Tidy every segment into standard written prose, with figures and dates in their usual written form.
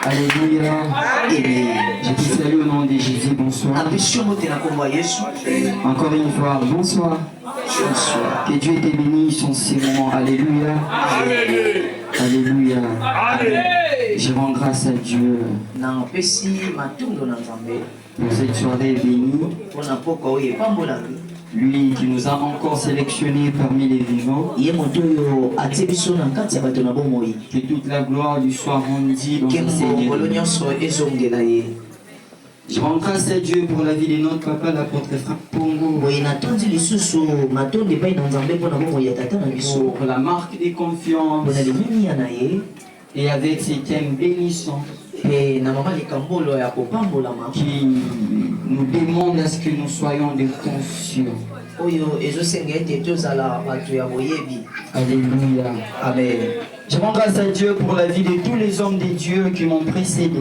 Alléluia. Je te salue au nom de Jésus. Bonsoir. Encore une fois, bonsoir. Que Dieu t'ait béni sur ces moments. Alléluia. Alléluia. Je rends grâce à Dieu pour cette soirée bénie. Lui qui nous a encore sélectionnés parmi les vivants. Que toute la gloire lui soit rendue dans ce Seigneur. Je rends grâce à Dieu pour la vie de notre papa, l'apôtre Franck Pongo. Pour la marque de confiance. Et avec ces thèmes bénissants qui nous demandent à ce que nous soyons des conscients. Alléluia. Amen. Je rends grâce à Dieu pour la vie de tous les hommes de Dieu qui m'ont précédé.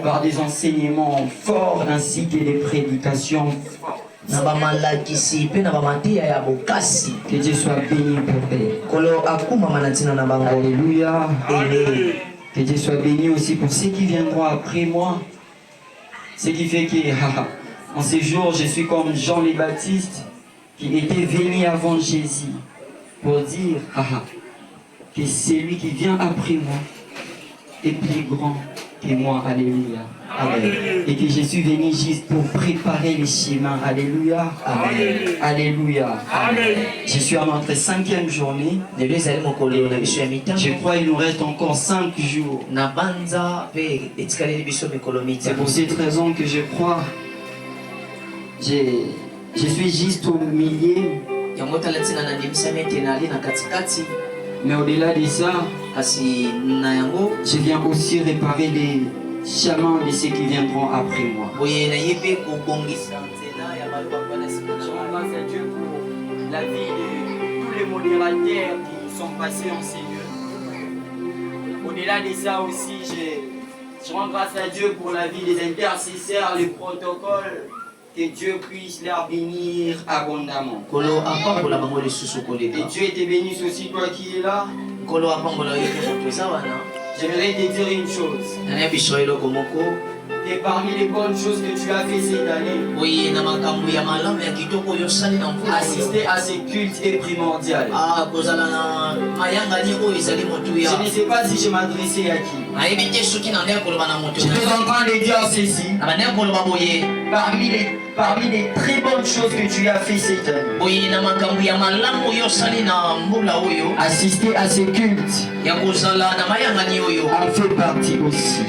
Par des enseignements forts ainsi que des prédications fortes. Que Dieu soit béni pour eux. Alléluia. Que Dieu soit béni aussi pour ceux qui viendront après moi. Ce qui fait que en ces jours je suis comme Jean le Baptiste qui était venu avant Jésus pour dire que celui qui vient après moi est plus grand que moi. Alléluia. Amen. Et que je suis venu juste pour préparer les chemins. Alléluia. Amen. Alléluia. Amen. Je suis à notre 5e journée. Je crois qu'il nous reste encore 5 jours. C'est pour cette raison que je crois. Je suis juste au milieu. Mais au-delà de ça, je viens aussi réparer les chemins de ceux qui viendront après moi. Je rends grâce à Dieu pour la vie de tous les modérateurs qui sont passés en Seigneur. Au-delà de ça aussi, je rends grâce à Dieu pour la vie des intercesseurs, les protocoles. Que Dieu puisse leur bénir abondamment. Et Dieu te bénisse aussi, toi qui es là. J'aimerais te dire une chose. Et parmi les bonnes choses que tu as fait cette année, assister à ces cultes est primordial. Je ne sais pas si je m'adressais à qui. Je suis en train de dire ceci. Parmi les très bonnes choses que tu as fait cette année, assister à ces cultes en fait partie aussi.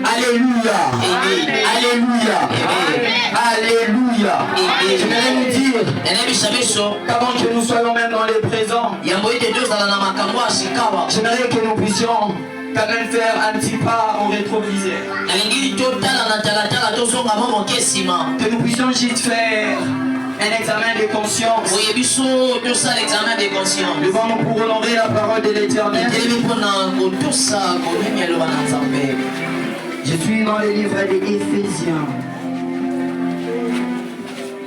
Alléluia. Alléluia. Alléluia. Je vais vous dire qu'avant que nous soyons même dans les présents, j'aimerais que nous puissions quand même faire un petit pas au rétroviseur. Que nous puissions juste faire un examen de conscience. Devant nous pour honorer la parole de l'Éternel. Je suis dans le livre des Éphésiens.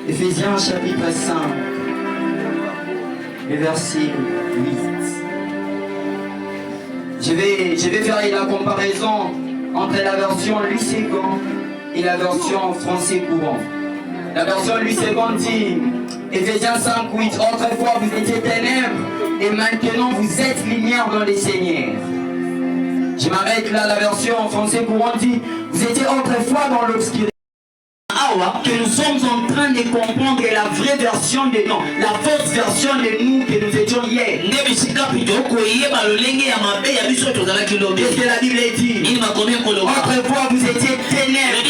Éphésiens chapitre 5. Le verset 8. Je vais faire la comparaison entre la version Louis II et la version français courant. La version Louis II dit, Éphésiens 5:8, autrefois vous étiez ténèbres et maintenant vous êtes lumière dans les Seigneurs. Je m'arrête là, la version français courant dit, vous étiez autrefois dans l'obscurité. Que nous sommes en train de comprendre la vraie version de nous, la fausse version de nous que nous étions hier. Qu'est-ce que la Bible dit? Autrefois vous étiez ténèbres.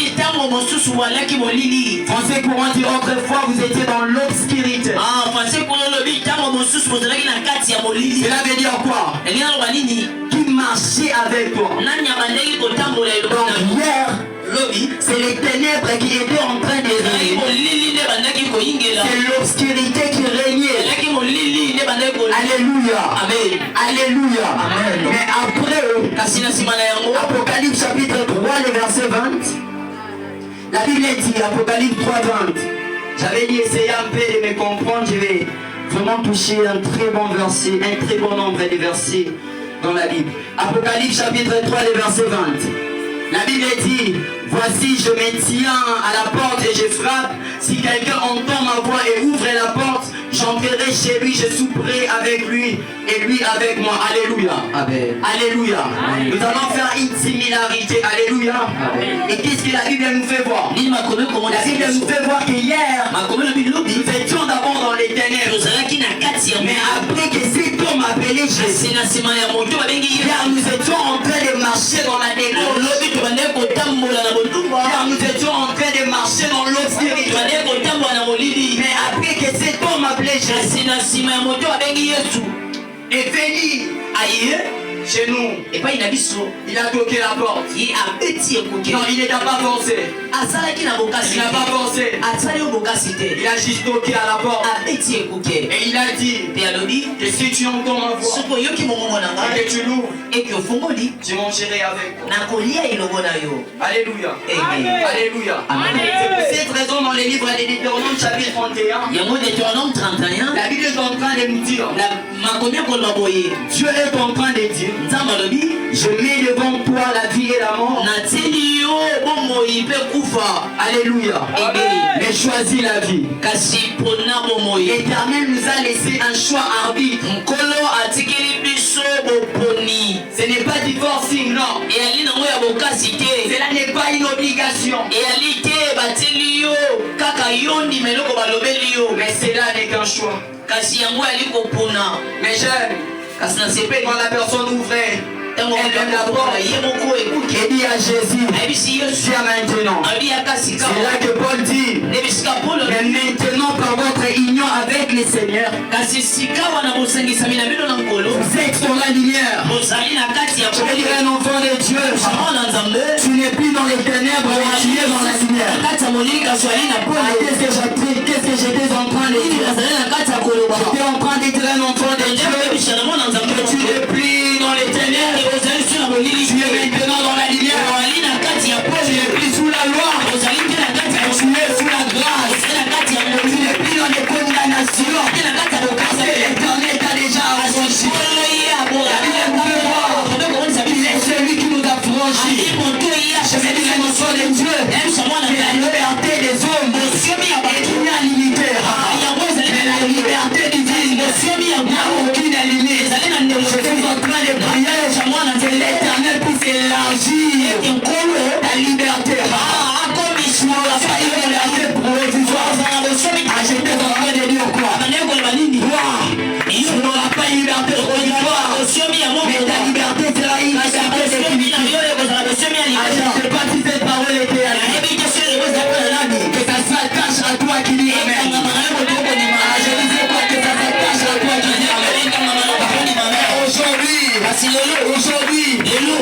Français courant dit autrefois vous étiez dans l'obscurité. Cela veut dire quoi? Qui marchait avec toi. Donc hier, c'est les ténèbres qui étaient en train de régner. C'est l'obscurité qui régnait. Alléluia. Amen. Alléluia. Amen. Mais après, Apocalypse chapitre 3, le verset 20, la Bible dit, Apocalypse 3, 20. J'avais dit, essayez un peu de me comprendre, je vais vraiment toucher un très bon verset, un très bon nombre de versets dans la Bible. Apocalypse chapitre 3, le verset 20. La Bible dit, voici je me tiens à la porte et je frappe. Si quelqu'un entend ma voix et ouvre la porte, j'entrerai chez lui, je souperai avec lui et lui avec moi. Alléluia. Amen. Alléluia. Amen. Nous allons faire une similarité. Alléluia. Amen. Et qu'est-ce que la Bible nous fait voir? La Bible nous fait voir que hier, nous étions d'abord dans les ténèbres. Mais après que cet homme appelé Jésus, car nous étions en train de marcher dans la négrose. Car nous étions en train de marcher dans l'obscurité. Mais après que cet homme appelé Jésus est venu chez nous, il a toqué la porte. Non, il n'a pas pensé. Il n'a pas pensé. Il a juste toqué à la porte. Et il a dit que si tu entends ma voix et que tu l'ouvres, je mangerai avec toi. Alléluia. Amen. Alléluia. Amen. C'est pour cette raison dans les livres de Deutéronome chapitre 31, la Bible est en train de nous dire, Dieu est en train de dire, je mets devant toi la vie et la mort. Alléluia. Mais choisis la vie. L'Éternel nous a laissé un choix arbitre. Ce n'est pas divorcing, non. Cela n'est pas une obligation. Mais cela n'est qu'un choix. Mais j'aime quand la personne ouvrait elle la porte et dit à Jésus, viens maintenant. C'est là que Paul dit, mais maintenant par votre union avec le Seigneur, vous êtes dans la lumière. Je veux dire un enfant de Dieu, tu n'es plus dans les ténèbres, mais tu es dans la lumière. Qu'est-ce que j'étais en train de dire? J'étais en train de dire un enfant de Dieu que tu n'es plus dans les ténèbres. Tu es maintenant dans la lumière. Tu n'es plus sous la loi. Tu es sous la grâce. Tu n'es plus dans les condamnations. L'Éternel t'a déjà affranchi. La Bible nous fait voir qu'il est celui qui nous a franchis. Je vais dire un enfant de Dieu. La liberté des hommes est illimitée. Mais la liberté divine n'a aucune limite. Je suis en train de prier que l'Éternel puisse élargir la liberté. Tu n'auras pas une liberté provisoire. J'étais en train de dire quoi? Tu n'auras pas une liberté provisoire. Mais ta liberté sera une liberté définitive. Je ne sais pas si cette parole était à lui. Que ça s'attache à toi qui dis Amen. Je ne sais pas que ça s'attache à toi qui dis Amen. Aujourd'hui,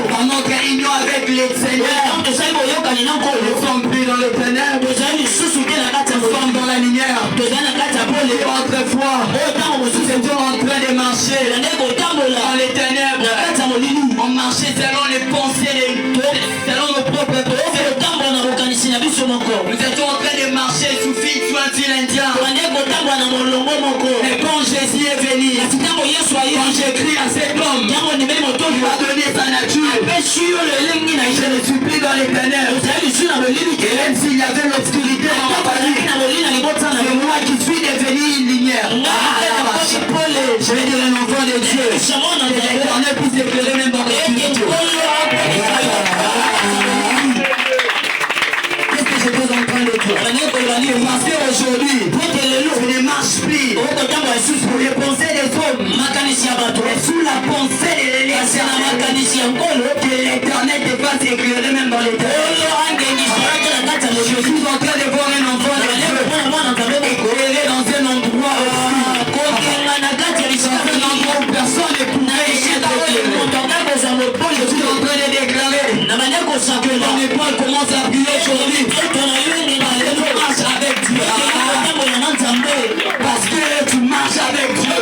dans notre union avec le Seigneur, nous sommes plus dans les ténèbres, nous sommes dans la lumière. Et autrefois, nous étions en train de marcher dans les ténèbres. On marchait selon les pensées, selon nos propres pensées. Nous étions en train de marcher sous fixe ou un fil indien. Et quand Jésus est venu, quand j'écris à cet homme, il m'a donné sa nature. Je ne suis plus dans les ténèbres. Et même s'il y avait l'obscurité dans ma famille, c'est moi qui suis devenu une lumière. Je vais dire un enfant de Dieu. Que l'Éternel puisse éclairer même dans l'obscurité. Qu'est-ce que j'étais en train de dire? Parce qu'aujourd'hui, je ne marche plus pour les pensées des hommes, mais sous la pensée de l'Éternel. Que l'Éternel te fasse éclairer même dans les ténèbres. Je suis en train de voir un enfant de Dieu éclairé dans un endroit où personne ne pouvait je suis en train de déclarer que mon épaule commence à briller aujourd'hui. Je marche avec Dieu. Parce que tu marches avec Dieu.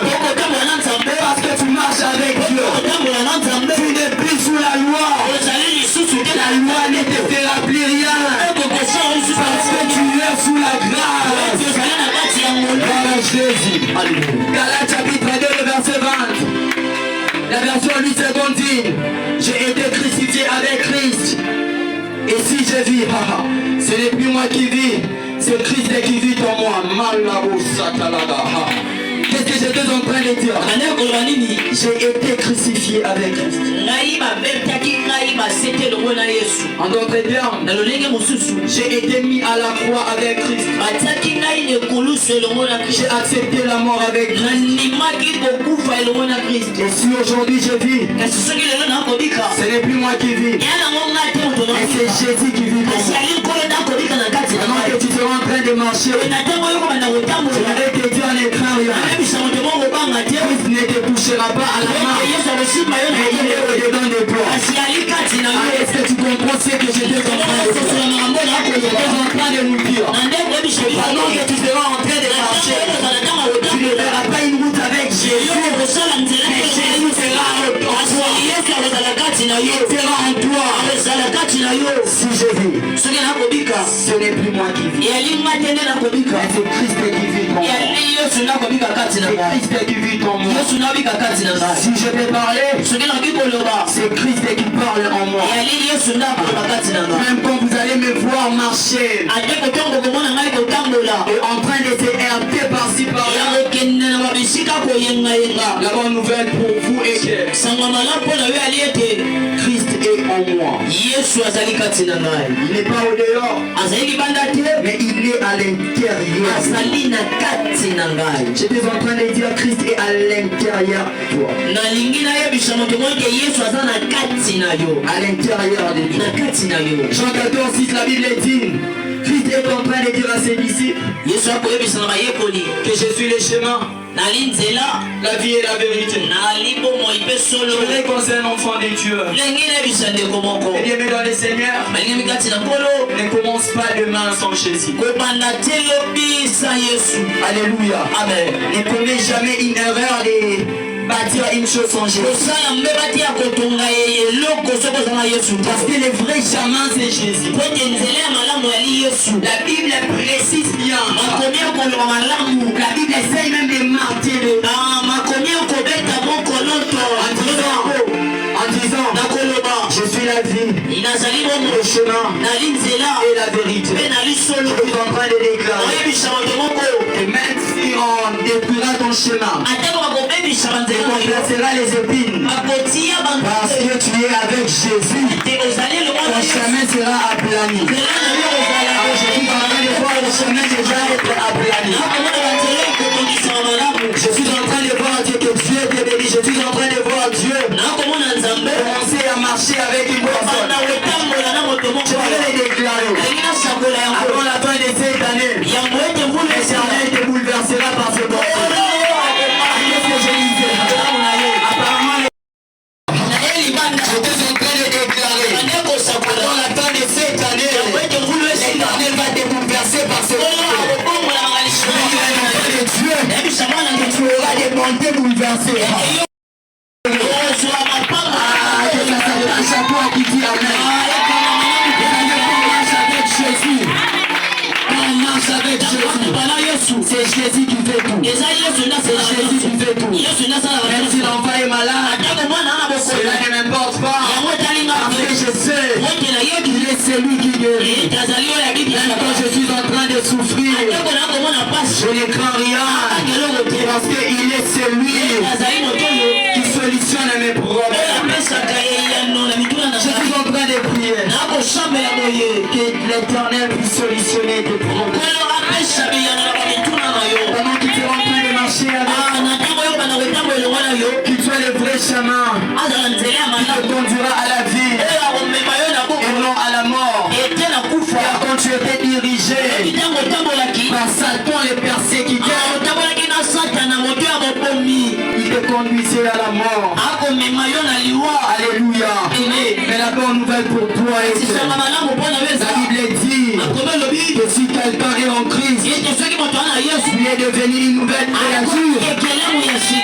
dit. Galates chapitre 2, le verset 20. La version 8 secondes dit, j'ai été crucifié avec Christ. Et si je vis, ce n'est plus moi qui vis, c'est Christ qui vit en moi. Qu'est-ce que j'étais en train de dire? J'ai été crucifié avec Christ. En d'autres termes, j'ai été mis à la croix avec Christ. J'ai accepté la mort avec Christ. Et si aujourd'hui je vis, ce n'est plus moi qui vis, mais c'est Jésus qui vit en moi. Maintenant que tu seras en train de marcher, je vais te dire en écran rien. Christ ne te touchera pas à la main, mais il est au-dedans de toi. Est-ce que tu comprends ce que j'étais en train de dire? J'étais en train de nous dire. Pendant que tu seras en train de marcher, tu ne verras pas une route avec Jésus, mais Jésus sera en toi. Il sera en toi. Si je vis, ce n'est plus moi qui vis, mais c'est Christ qui vit en moi. C'est Christ qui vit en moi. Si je vais parler, c'est Christ qui parle en moi. Même quand vous allez me voir marcher et en train de se heurter par-ci par-là, la bonne nouvelle pour vous est que Christ est en moi. Il n'est pas au dehors, mais il est à l'intérieur. J'étais en train de dire Christ est à l'intérieur de toi. À l'intérieur de toi. Jean 14, 6, la Bible dit, Christ est en train de dire à ses disciples que je suis le chemin, la vie et la vérité. Je voudrais qu'on soit un enfant de Dieu. Et bien, mais dans le Seigneur, ne commence pas demain sans Jésus. Alléluia. Amen. Ne commets jamais une erreur de bâtir une chose sans Jésus. Parce que le vrai chemin c'est Jésus. La Bible précise bien. La Bible essaye même de marteler. En disant, je suis la vie, le chemin et la vérité. Je suis en train de déclarer. Et même si on détruira ton chemin, et on placera les épines, parce que tu es avec Jésus, ton chemin sera aplani. Je suis en train de voir le chemin déjà être aplani. Je suis en train de voir Dieu, que Dieu te bénit. Je suis en train de voir Dieu commencer à marcher avec une personne. Je vais les déclarer. Avant la fin de cette année, l'Éternel te bouleversera par ce bon. Qu'est-ce que je disais? Apparemment, j'étais en train de déclarer. Avant la fin de cette année, l'Éternel va te bouleverser par ce bon. Tu auras des montées bouleversées. Chaque fois qui dit Amen. On marche avec Jésus. On marche avec Jésus. C'est Jésus qui fait tout. C'est Jésus qui fait tout. Même si l'enfant est malade, cela ne m'importe pas. Parce que je sais qu'il est celui qui guérit. Même quand je suis en train de souffrir, je ne crains rien. Parce qu'il est celui qui solutionne mes problèmes. Je suis en train de prier que l'Éternel puisse solutionner tes problèmes. Pendant qu'il est en train de marcher avec, qu'il soit le vrai chemin qui te conduira à la vie et non à la mort. Car quand tu étais dirigé par Satan le persécuteur, il te conduisait à la mort. Alléluia. Mais la bonne nouvelle pour toi est que la Bible dit que si quelqu'un est en Christ, il est devenu une nouvelle créature.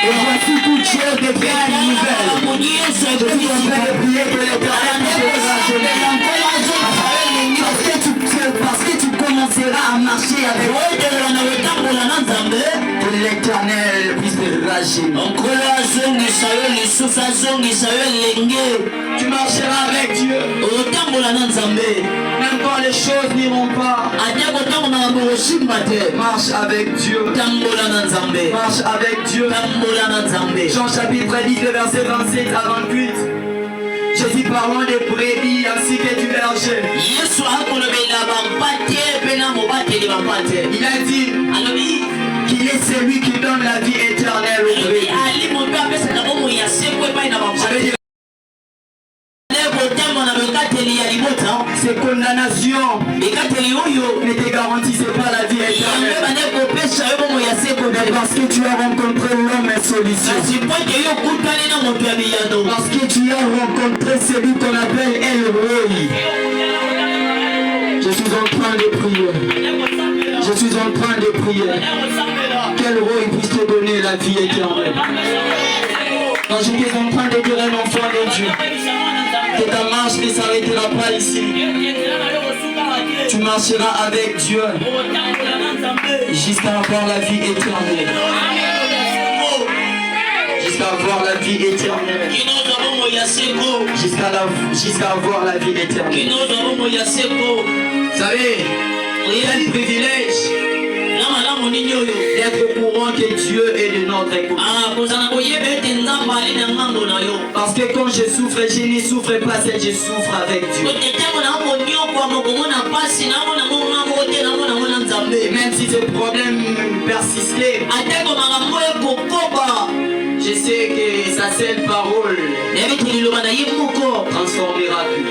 Et voici toutes choses deviennent nouvelles. Je suis en train de prier que l'Éternel te parce que tu commenceras à marcher avec que l'Éternel l'Éternel puisse te rager. Tu marcheras avec Dieu. Même quand les choses n'iront pas. Marche avec Dieu. Marche avec Dieu. Jean chapitre 10, le verset 27 à 28. Jésus parlant des brebis ainsi que du berger. Il a dit qu'il est celui qui donne la vie éternelle aux brebis. Ces condamnations ne te garantissent pas la vie éternelle. Parce que tu as rencontré l'homme et solution. Parce que tu as rencontré celui qu'on appelle El Roi. Je suis en train de prier. Je suis en train de prier. Quel roi puisse te donner la vie éternelle. Quand j'étais en train de dire un enfant de Dieu, que ta marche ne s'arrêtera pas ici. Tu marcheras avec Dieu jusqu'à avoir la vie éternelle. Jusqu'à avoir la vie éternelle. Jusqu'à avoir la vie éternelle. Vous savez, quel privilège d'être au courant que Dieu est de notre écoute. Parce que quand je souffre, je ne souffre pas seul, je souffre avec Dieu. Et même si ce problème persistait, je sais que sa seule parole transformera tout.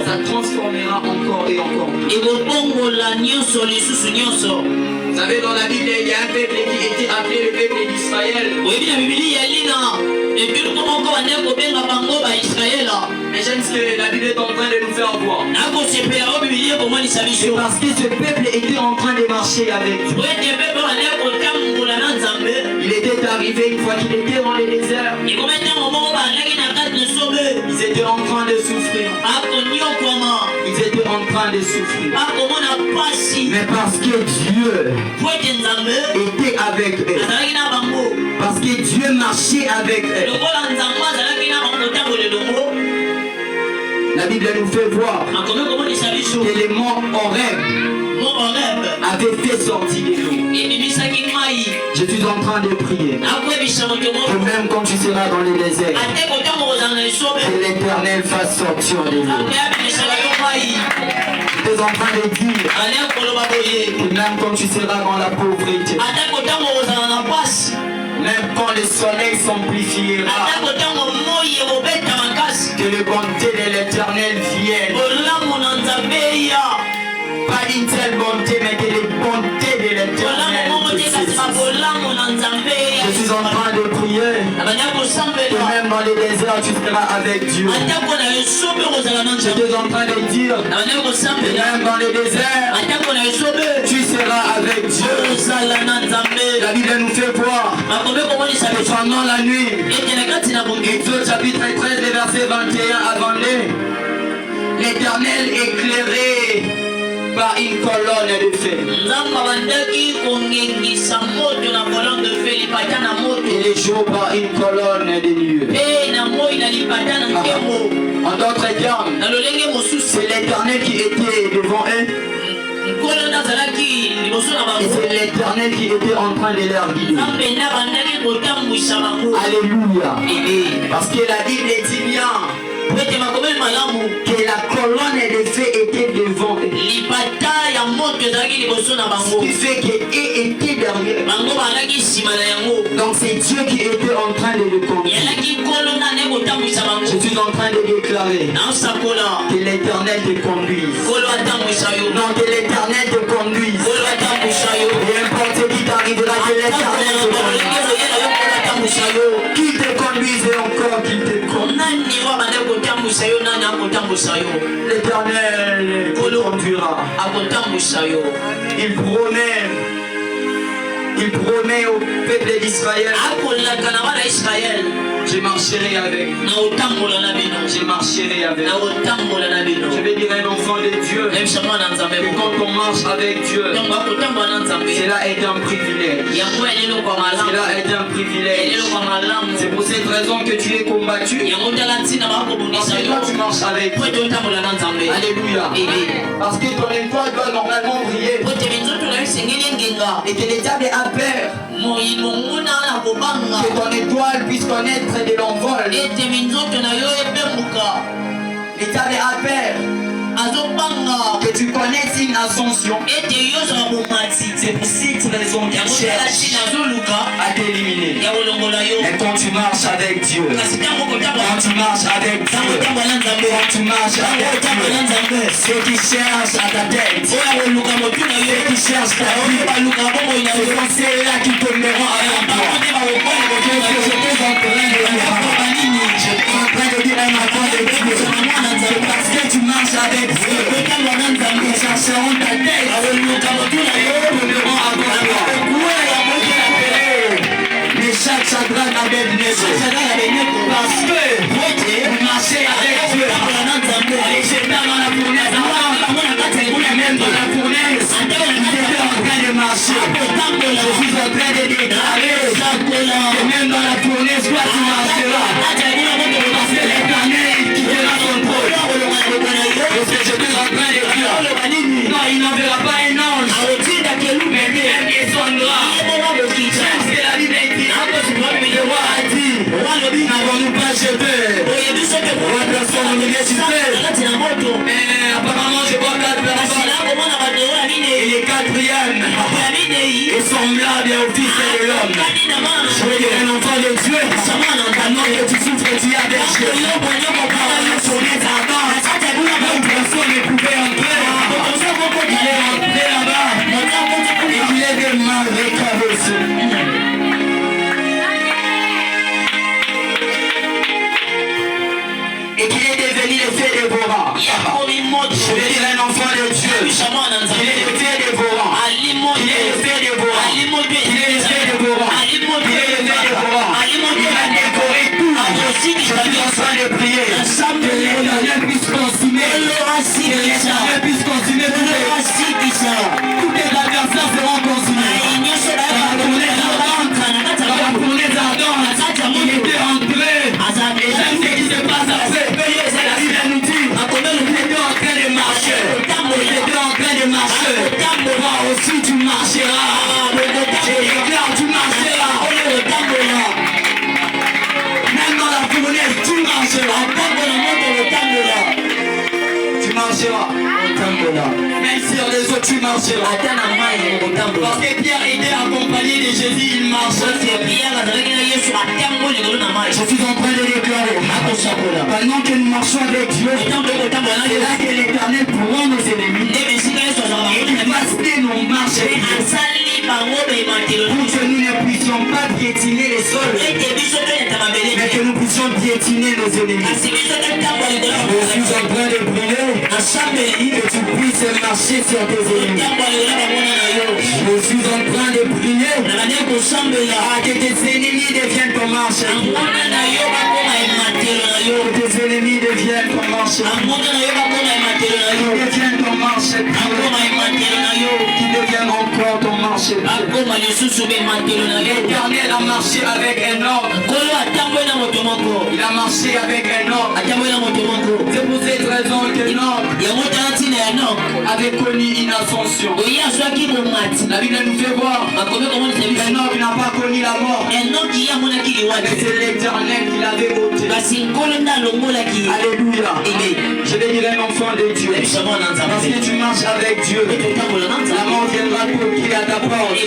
Ça transformera encore et encore. Vous savez, dans la Bible, il y a un peuple qui était appelé le peuple d'Israël. Mais j'aime ce que la Bible est en train de nous faire voir. C'est parce que ce peuple était en train de marcher avec Dieu. Il était arrivé une fois qu'il était dans le désert. Ils étaient en train de souffrir. Ils étaient en train de souffrir. Mais parce que Dieu était avec eux. Parce que Dieu marchait avec eux. La Bible nous fait voir que les monts Horeb avaient fait sortir de l'eau. Je suis en train de prier que même quand tu seras dans le désert, que l'Éternel fasse sortir de l'eau. Je suis en train de dire que même quand tu seras dans la pauvreté, même quand le soleil s'amplifiera, que le bonté de l'Éternel vienne. Pas une telle bonté, mais que les bontés de l'Éternel te saisissent. Je suis en train de prier que même dans les déserts tu seras avec Dieu. Je suis en train de dire que même dans les déserts tu seras avec Dieu. La Bible nous fait voir que pendant la nuit, Exode chapitre 13, les versets 21 à 22, l'Éternel éclairé par une colonne de feu. Et les jours par une colonne de nuée. En d'autres termes, c'est l'Éternel qui était devant eux. Et c'est l'Éternel qui était en train de leur guider. Alléluia. Parce que la Bible dit bien que la colonne de feu était devant eux. Ce qui fait qu'eux étaient derrière. Donc c'est Dieu qui était en train de le conduire. Je suis en train de déclarer que l'Éternel te conduise. Non, que l'Éternel te conduise. Et importe qui t'arrivera, que l'Éternel te conduise. Qu'il te conduise et encore qu'il te conduise. L'Éternel te conduira. Il promet au peuple d'Israël. Je Je marcherai avec vous. Je marcherai avec vous. Je vais dire à un enfant de Dieu que quand on marche avec Dieu, cela est un privilège. Cela est un privilège. C'est pour cette raison que tu es combattu. Parce que toi tu marches avec Dieu. Alléluia. Parce que ton étoile doit normalement briller. Et que le diable a peur que ton étoile puisse connaître de l'envol. Le diable a peur que tu connaisses une ascension. C'est pour cette raison qu'il cherche à t'éliminer. Mais quand tu marches avec Dieu, quand tu marches avec Dieu, quand tu marches avec Dieu, ceux qui cherchent à ta tête, ceux qui cherchent ta vie, ce sont ceux-là qui tomberont avec toi. Qu'est-ce que j'étais en train de dire? J'étais en train de dire à un enfant de Dieu, c'est parce que tu marches avec Dieu. Ils chercheront ta tête, ils tomberont avec toi. Mais chaque chagrin n'avait parce que vous marchez avec Dieu. Les chétans dans la fournaise, même dans la fournaise, ils étaient en train de marcher. Je suis en train de déclarer que même dans la fournaise, toi tu marcheras. Parce que l'Éternel quittera son trône. Parce que je suis en train de dire, non, il n'enverra pas un ange, mais bien descendra. Parce que la Bible dit, le roi a dit, n'avons-nous pas jeté trois personnes en université? Mais apparemment je vois 4 personnes. Et les 4e est semblable au Fils de l'homme. Je veux dire un enfant de Dieu. Pendant que tu souffres, tu as des choses. Sur les ardents, personne ne pouvait entrer. Il est entré là-bas. Et il est des mains récaressées. Et qu'il est devenu le fait dévorant. Je vais dire un enfant de Dieu. Il est le fait dévorant. Il est le fait dévorant. Il est le fait dévorant. Il est le fait dévorant. Il va dévorer tout. Je suis en train de prier. Que l'Éternel puisse consumer. Que l'Éternel puisse consumer tous les adversaires seront consumés. Dans la fournaise ardente, il était entré. Et j'aime ce qui se passe après. La Bible nous dit, il était en train de marcher. Il était en train de marcher. Toi aussi tu marcheras. Je déclare, tu marcheras. Même dans la fournaise, tu marcheras. Tu marcheras. Même sur les autres, tu marcheras. Parce que Pierre était accompagné de Jésus, il marchait. Je suis en train de déclarer, pendant que nous marchons avec Dieu, c'est là que l'Éternel prend nos ennemis et il passe nos marches pour que nous ne puissions pas piétiner les sols, mais que nous puissions piétiner nos ennemis. Je suis en train de prier que tu puisses marcher sur tes ennemis. Je suis en train de prier que tes ennemis deviennent ton marché. Que tes ennemis deviennent ton marché. Qu'ils deviennent ton marché. Qu'ils deviennent encore ton marché. L'Éternel a marché avec un ordre. Il a marché avec un ordre. C'est pour cette raison que l'ordre avait connu une ascension. La Bible nous fait voir un homme n'a pas connu la mort. Mais c'est l'Éternel qui l'avait ôté. Alléluia. Je vais dire un enfant de Dieu. Parce que tu marches avec Dieu, la mort viendra toquer à ta porte.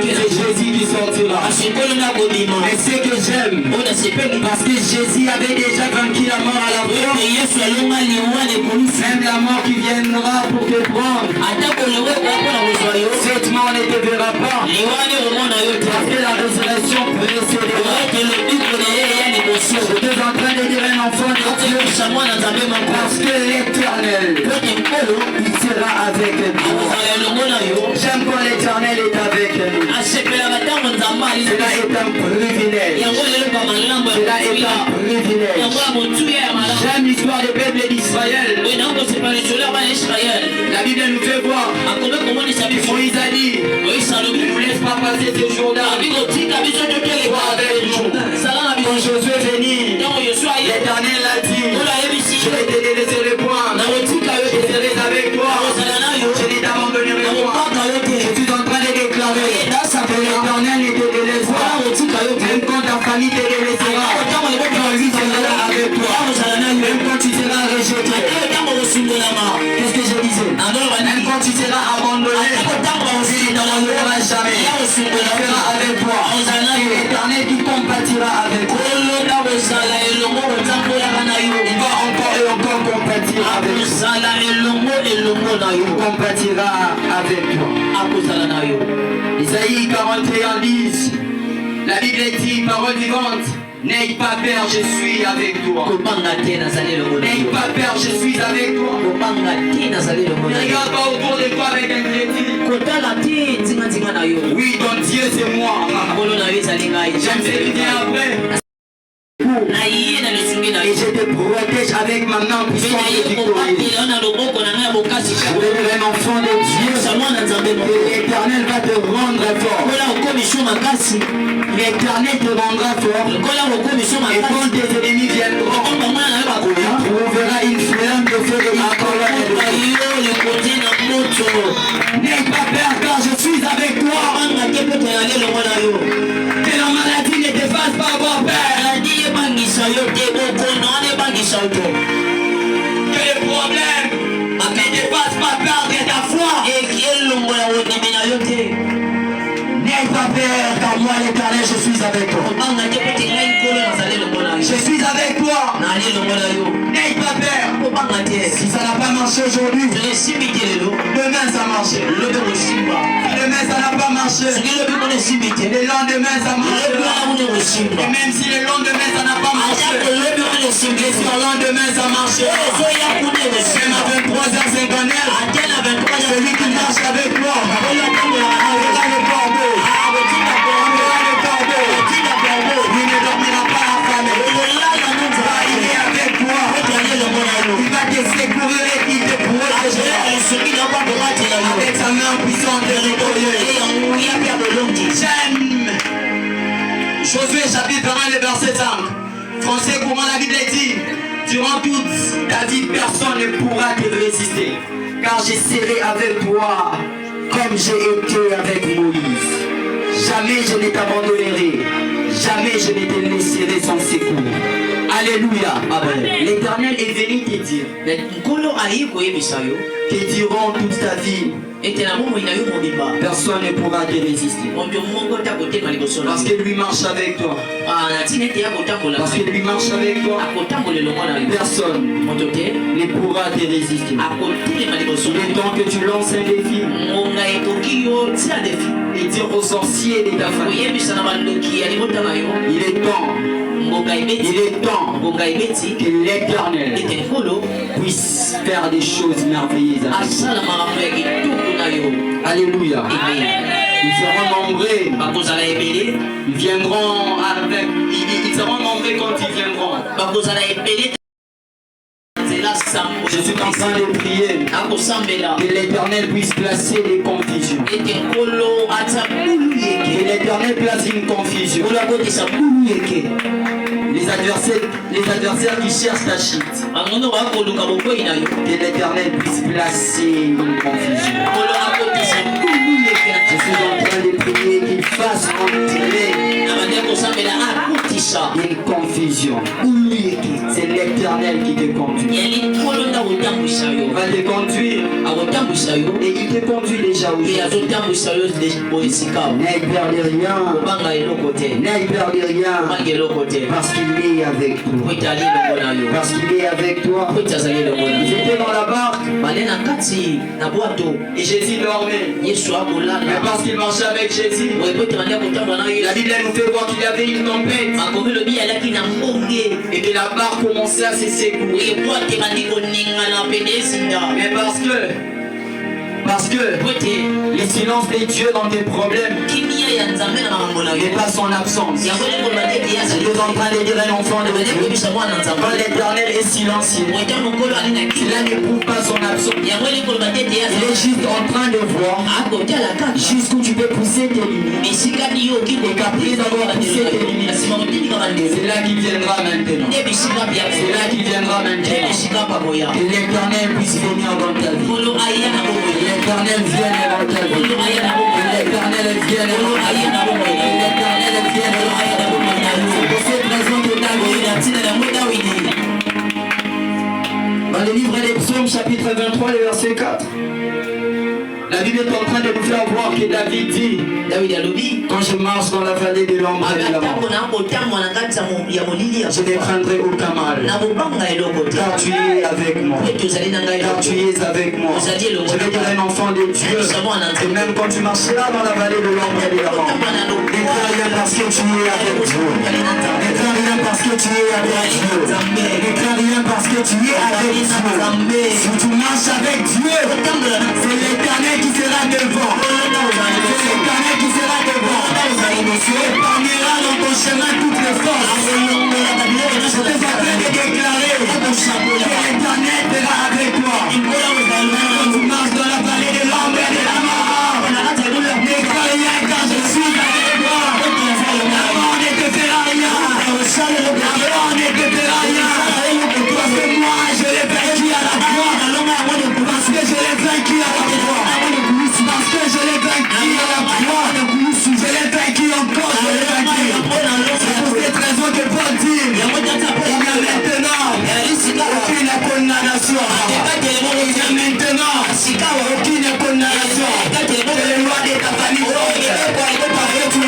C'est Jésus qui sortira. Mais ce que j'aime, parce que Jésus avait déjà vaincu la mort à la croix, même la mort qui viendra pour te prendre, cette mort ne te verra pas. Parce que la résurrection précédera. Je suis en train de dire un enfant de Dieu, parce que l'Éternel, il sera avec nous. J'aime quand l'Éternel est avec nous. Cela est un privilège. Cela est un privilège. J'aime l'histoire des peuples d'Israël. La Bible nous fait voir. Moïse a dit, ne nous laisse pas passer ce jour-là. Quand Josué est venu, l'Éternel l'a dit, je vais te délaisser le point. Je serai avec toi. Je ne t'abandonnerai pas. Je suis en train de déclarer que l'Éternel ne te délaissera. Même quand ta famille te délaissera, lui sera avec toi. Même quand tu seras rejeté. Qu'est-ce que je disais? Même quand tu seras abandonné, lui ne t'abandonnera jamais. Il sera avec toi. Et l'Éternel qui compatira avec toi. Il va encore et encore compatir avec toi. Il compatira avec toi. Isaïe 41 dit, la Bible dit, parole vivante, n'aie pas peur, je suis avec toi. N'aie pas peur, je suis avec toi. Ne regarde pas autour de toi avec inquiétude. Oui, ton Dieu c'est moi. J'aime ce qui vient après. Et je te protège avec ma main puissante et victorieuse. Vous êtes un enfant de Dieu. Et l'Éternel va te rendre fort. L'Éternel te rendra fort. Et quand tes ennemis viendront, tu trouveras une flamme de feu et une colonne de feu. N'aie pas peur car je suis avec toi. Que la maladie ne te fasse pas avoir peur. Que le problème ne te fasse pas perdre ta foi. N'aie pas peur car moi l'Éternel je suis avec toi. Je suis avec toi. N'aie pas peur. Si ça n'a pas marché aujourd'hui, demain ça marche. Demain ça n'a pas marché. Le lendemain ça marche. Et même si le lendemain ça n'a pas marché, le surlendemain ça marche. Même à 23h59, celui qui marche avec moi, enverra le corbeau. Il ne dormira pas affamé. Il est avec toi. Il va te secourir et il te protégera avec sa main puissante et victorieuse. J'aime Josué chapitre 1 le verset 5. Français courant, la Bible dit, durant toute ta vie personne ne pourra te résister, car je serai avec toi comme j'ai été avec Moïse. Jamais je ne t'abandonnerai, jamais je ne te laisserai sans secours. Alléluia. L'Éternel est venu te dire que durant toute ta vie, personne ne pourra te résister. Parce que lui marche avec toi. Parce que lui marche avec toi. Personne ne pourra te résister. Il est temps que tu lances un défi. Et dire aux sorciers de ta famille, il est temps. Il est temps que l'Éternel puisse faire des choses merveilleuses. Alléluia. Ils seront nombreux. Ils viendront avec. Ils seront nombreux quand ils viendront. Je suis en train de prier que l'Éternel puisse placer des confusions. Que l'Éternel place une confusion. Les adversaires qui cherchent ta chute. Que l'Éternel puisse placer une confusion. Je suis en train de prier qu'il fasse entrer une confusion. C'est l'Éternel qui te conduit. Il va te conduire. Et il te conduit déjà aujourd'hui. N'aie peur de rien. N'aie peur de rien. Parce qu'il est avec toi. Parce qu'il est avec toi. Ils étaient dans la barque. Et Jésus dormait. Mais parce qu'il marchait avec Jésus, la Bible nous fait voir qu'il y avait une tempête. Et que la barque commençait à se secouer. Mais parce que Parce que le silence de Dieu dans tes problèmes n'est pas son absence. Je suis en train de dire à un enfant de Dieu, quand l'Éternel est silencieux, cela ne prouve pas son absence. Il est juste en train de voir jusqu'où tu peux pousser tes limites. Et qu'après avoir poussé tes limites, c'est là qu'il viendra maintenant. C'est là qu'il viendra maintenant. Et l'Éternel puisse venir dans ta vie. L'Éternel vienne dans ta vie. L'Éternel vienne dans ta vie. L'Éternel vienne dans ta vie. C'est pour cette raison que David, dans le livre des Psaumes, chapitre 23, le verset 4, la Bible est en train de nous faire voir que David dit, quand je marche dans la vallée de l'ombre et de la mort, je ne craindrai aucun mal, car tu es avec moi. Car tu es avec moi. Je vais dire un enfant de Dieu, et même quand tu marcheras dans la vallée de l'ombre et de la mort, ne crains rien parce que tu es avec Dieu. Ne crains rien parce que tu es avec Dieu. Ne crains rien parce que tu es avec Dieu. Si tu marches avec Dieu, c'est l'Éternel qui sera devant. C'est l'Éternel qui sera devant. Tu épargneras dans ton chemin toutes les forces. Je te fais de déclarer que l'Éternel sera avec toi. Quand tu marches dans la vallée de l'ombre et de la mort, ne crains rien car je suis avec toi. La mort ne te fera rien. La mort ne te fera rien. Parce que moi je l'ai vaincu à la croix. Parce que je l'ai vaincu à la croix. Parce que je l'ai vaincu à la croix. Je l'ai vaincu encore. Je l'ai vaincu. C'est pour cette raison que Paul dit, il y a maintenant aucune condamnation. Il y a maintenant aucune condamnation. C'est le roi de ta famille. Parce que tu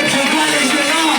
je vois les géants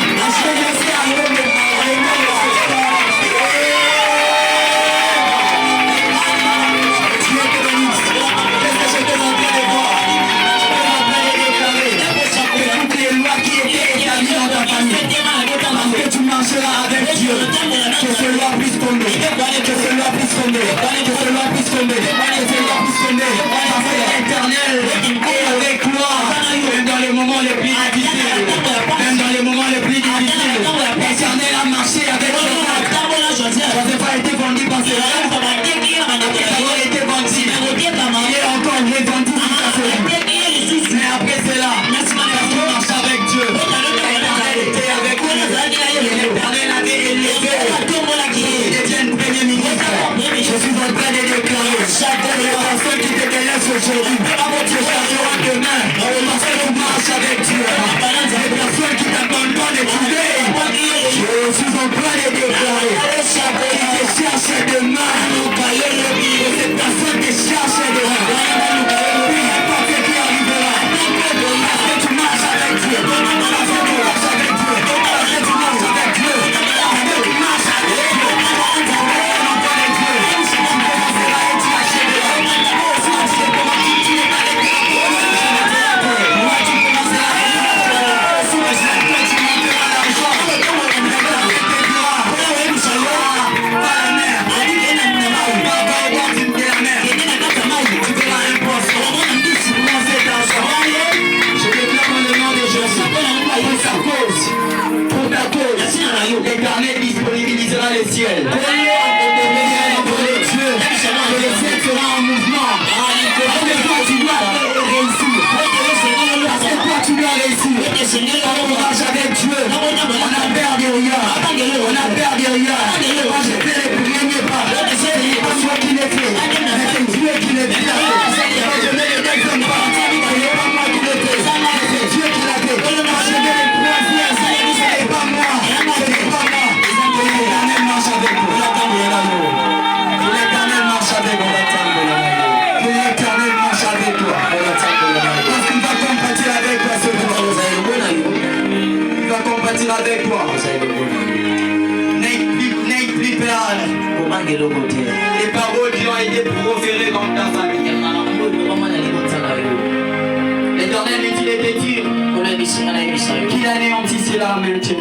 Qu'il anéantisse la maintenant.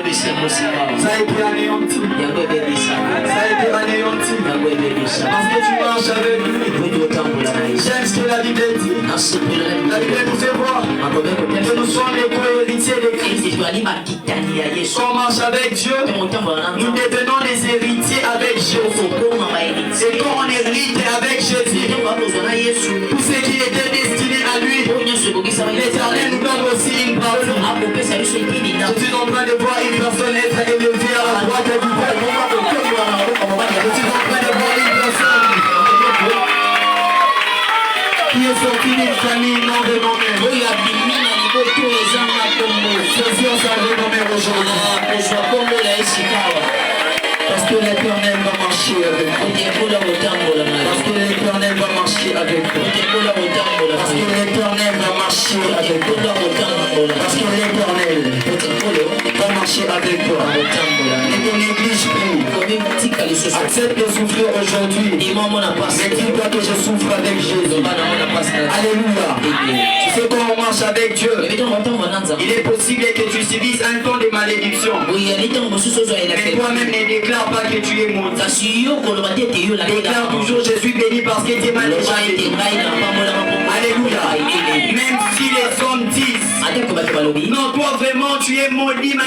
Ça a été anéanti. Ça a été anéanti. Parce que tu marches avec lui. J'aime ce que la Bible dit. La Bible nous fait voir que nous sommes les co-héritiers de Christ. Quand on marche avec Dieu, nous devenons les héritiers avec Jésus. Et quand on hérite avec Jésus, tout ce qui était destiné à lui, l'Éternel nous donne aussi une partie. Je suis en train de voir une personne être élevée à la droite du Père. Je suis en train de voir une personne qui est sortie d'une famille non renommée. Ceci on s'en renommé aujourd'hui. Parce que l'Éternel va marcher avec vous. Parce que l'Éternel va marcher avec vous. Parce que l'Éternel va marcher avec vous. Parce que l'Éternel va marcher avec toi. Et ton église prie. Accepte de souffrir aujourd'hui. Mais dis-toi que je souffre avec Jésus. Alléluia. Tu sais quand on marche avec Dieu, il est possible que tu subisses un temps de malédiction. Mais toi-même ne déclare pas que tu es maudit. Déclare toujours je suis béni parce que Dieu m'a déjà béni. Alléluia. Même si les hommes disent non, toi vraiment tu es maudit, ma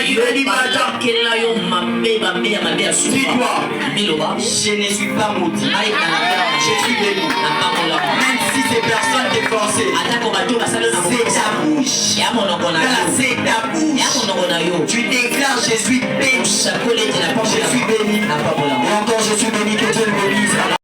dis-toi, je ne suis pas maudit. Je suis béni. Même si ces personnes t'ont forcé, c'est ta bouche. C'est ta bouche. Tu déclares je suis béni. Je suis béni. Et encore je suis béni, que Dieu le bénisse.